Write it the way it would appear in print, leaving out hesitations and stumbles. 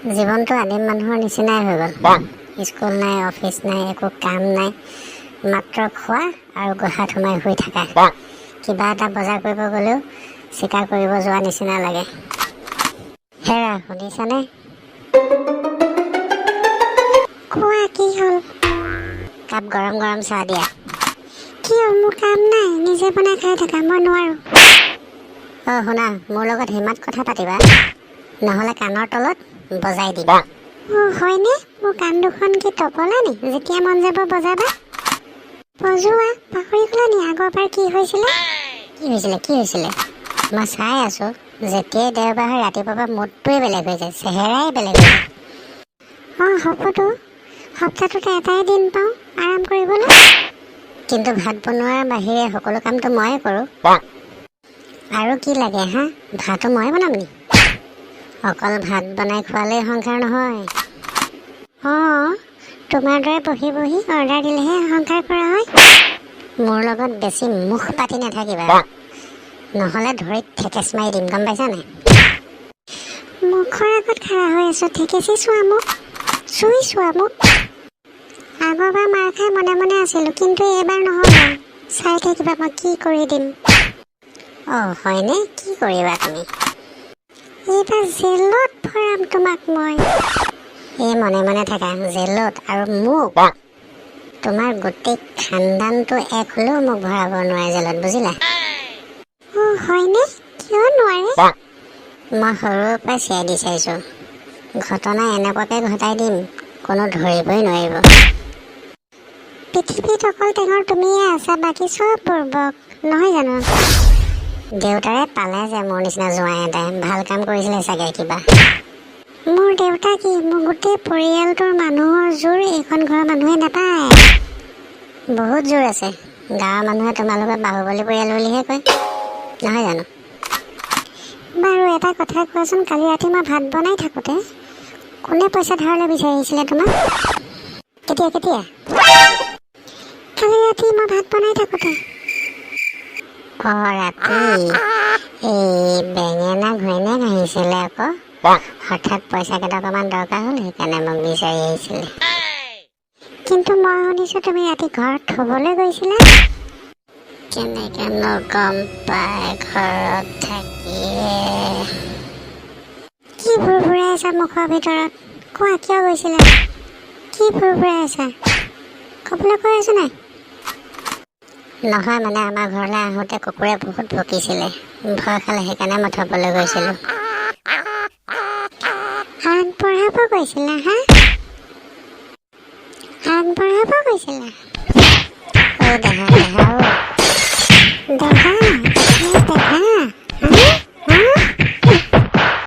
জীৱনটো আদিম মানুহৰ নিচিনাই হৈ গ'ল। স্কুল নাই, অফিচ নাই, একো কাম নাই, মাত্ৰ খোৱা আৰু গুহাত সোমাই শুই থাকা। কিবা এটা বজাৰ কৰিব গ'লেও চিকাৰ কৰিব যোৱা নিচিনা লাগে। হেৰা, শুনিছানে? কোৱা, কি হ'ল? কাপ গৰম গৰম চাহ দিয়া। কি হ'ল? মোৰ কাম নাই, নিজে বনাই খাই থাকা, মই নোৱাৰোঁ। শুনা, মোৰ লগত হিমাত কথা পাতিবা, নহ'লে কাণৰ তলত বজাই দিম। হয়নে? মোৰ কাণ দুখন কি তপলা নি? যেতিয়া মন যাব বজাবা। বজোৱা, পাহৰি গ'লা নি আগৰবাৰ কি হৈছিলে? কি হৈছিলে? মই চাই আছোঁ, যেতিয়াই দেওবাৰ হয় ৰাতিপুৱাৰ পৰা মুডটোৱে বেলেগ হৈ যায়, চেহেৰাই বেলেগ হৈ যায়। হ'বতো, সপ্তাহটোতে এটাই দিন পাওঁ আৰাম কৰিবলৈ। কিন্তু ভাত বনোৱাৰ বাহিৰে সকলো কামটো ময়ে কৰোঁ। আৰু কি লাগে হা? ভাতো ময়ে বনাম নি? অকল ভাত বনাই খোৱালেই সংসাৰ নহয়। তোমাৰ দৰে বহি বহি অৰ্ডাৰ দিলেহে সংসাৰ কৰা হয়। মোৰ লগত বেছি মুখ পাতি নাথাকিবা, নহ'লে ধৰি ঠেকেচ মাৰি দিম, গম পাইছা নাই? মুখৰ আগত খাৰা হৈ আছোঁ, ঠেকেচি চোৱা মোক, চুই চোৱা মোক। আগৰবাৰ মাৰ খাই মনে মনে আছিলোঁ, কিন্তু এইবাৰ নহ'ব। চাই থাকিবা মই কি কৰি দিম। হয়নে? কি কৰিবা তুমি? এইবাৰ জেলত ভৰাম তোমাক মই। এই মনে মনে থাকা, জেলত আৰু মোক, তোমাৰ গোটেই খানদানটো এক হ'লেও মোক ভৰাব নোৱাৰে জেলত, বুজিলা? হয়নে? কিয় নোৱাৰে? মই সৰুৰ পৰাই চিয়াই দি চাইছোঁ, ঘটনা এনেকুৱাকৈ ঘটাই দিম কোনো ধৰিবই নোৱাৰিব। পৃথিৱীত অকল টেঙৰ তুমিয়ে আছা, বাকী চব বুৰ্বক, নহয় জানো? দেউতাৰে পালে যে মোৰ নিচিনা জোঁৱাই এটাই, ভাল কাম কৰিছিলে চাগে কিবা। মোৰ দেউতা কি, মোৰ গোটেই পৰিয়ালটোৰ মানুহৰ জোৰ এইখন ঘৰৰ মানুহে নাপায়। বহুত জোৰ আছে। গাঁৱৰ মানুহে তোমালোকৰ বাহুবলী পৰিয়াল বুলিহে কয়, নহয় জানো? বাৰু এটা কথা কোৱাচোন, কালি ৰাতি মই ভাত বনাই থাকোঁতে কোনে পইচা ধাৰলৈ বিচাৰি আহিছিলে তোমাক? কেতিয়া? কালি ৰাতি মই ভাত বনাই থাকোঁতে। ৰাতি এই বেঙেনা ঘৈণীয়েক আহিছিলে আকৌ। হঠাৎ পইচা কেইটকামান দৰকাৰ হ'ল, সেইকাৰণে মোক বিচাৰি আহিছিলে। কিন্তু মই শুনিছোঁ তুমি ৰাতি ঘৰত থ'বলৈ গৈছিলা। কেনেকেনো গম পাই ঘৰত থাকিয়ে? কি ভুৰভুৰাই আছা মুখৰ ভিতৰত? কোৱা, কিয় গৈছিলা? কি ভুৰভুৰাই আছা? ক'বলৈ কৈ আছো নাই? নহয় মানে আমাৰ ঘৰলৈ আহোঁতে কুকুৰে বহুত ভুকিছিলে, ভয় খালে, সেইকাৰণে মই থ'বলৈ গৈছিলোঁ। আগবঢ়াব গৈছিলা হা? আগবঢ়াব গৈছিলা? দেহা